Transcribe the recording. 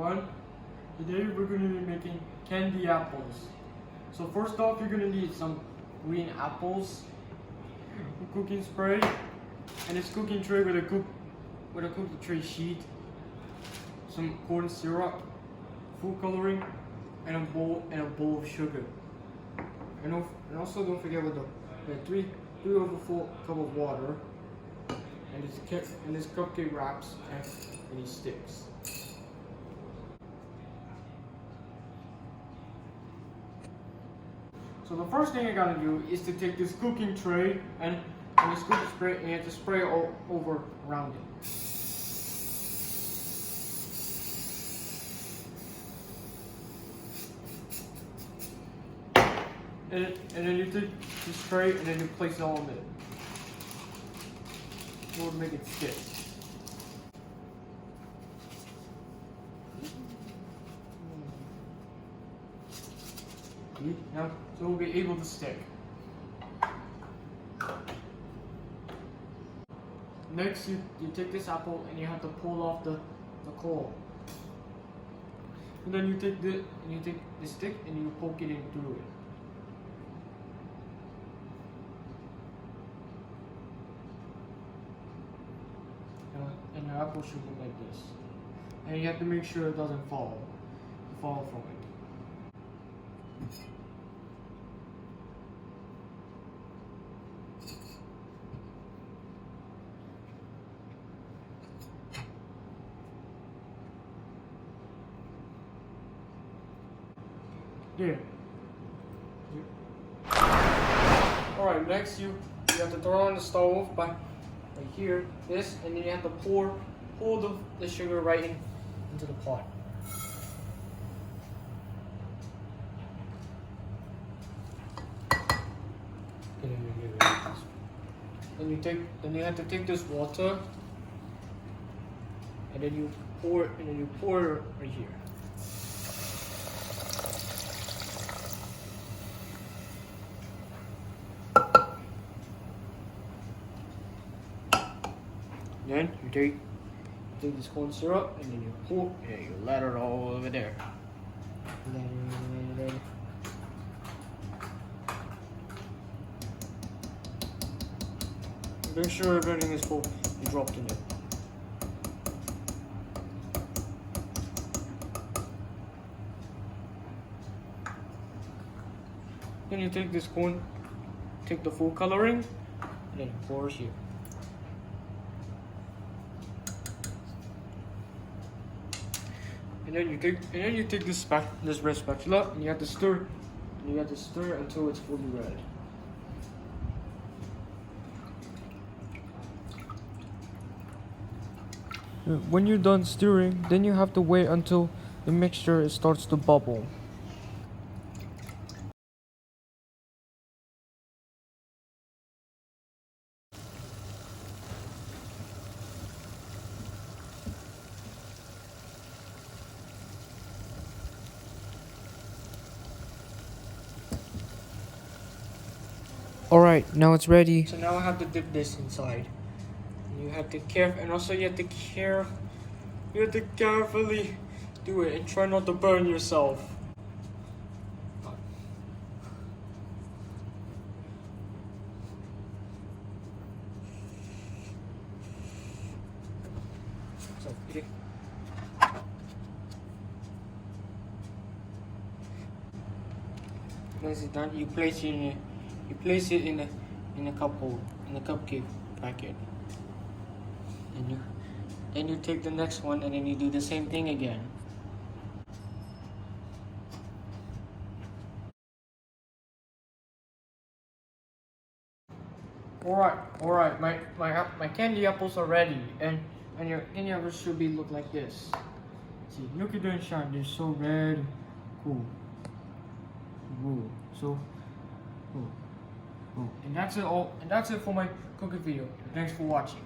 everyone. Today we're going to be making candy apples. So first off, you're going to need some green apples, cooking spray, and this cooking tray with a cookie tray sheet, some corn syrup, food coloring, and a bowl of sugar. And also don't forget with the 3/4 cup of water, and this cupcake wraps and these sticks. So the first thing you gotta do is to take this cooking tray and this cooking spray, and you have to spray all over around it. And then you take the spray and then you place it all in it. It will make it stick. Now, so it will be able to stick. Next, you take this apple and you have to pull off the core. And then you take the stick and you poke it in through it. And the apple should look like this. And you have to make sure it doesn't fall from it. There. Alright, next you have to throw it on the stove by here, this, and then you have to pour the sugar right into the pot. Then you have to take this water, and then you pour it right here. Then you take this corn syrup and then you pour, and you ladder it all over there. Make sure everything is full. You dropped in it. Then you take this corn, take the food coloring, and then pour it here. And then you take this red spatula and you have to stir until it's fully red. When you're done stirring, then you have to wait until the mixture starts to bubble. Alright, now it's ready. So now I have to dip this inside. You have to carefully do it and try not to burn yourself. So, once it's done, you place it in a cupcake packet. And then you take the next one and then you do the same thing again. Alright, my candy apples are ready, and your candy apples should look like this. See, look at them shine, they're so red. Cool. Ooh, so cool. And that's it for my cooking video. Thanks for watching.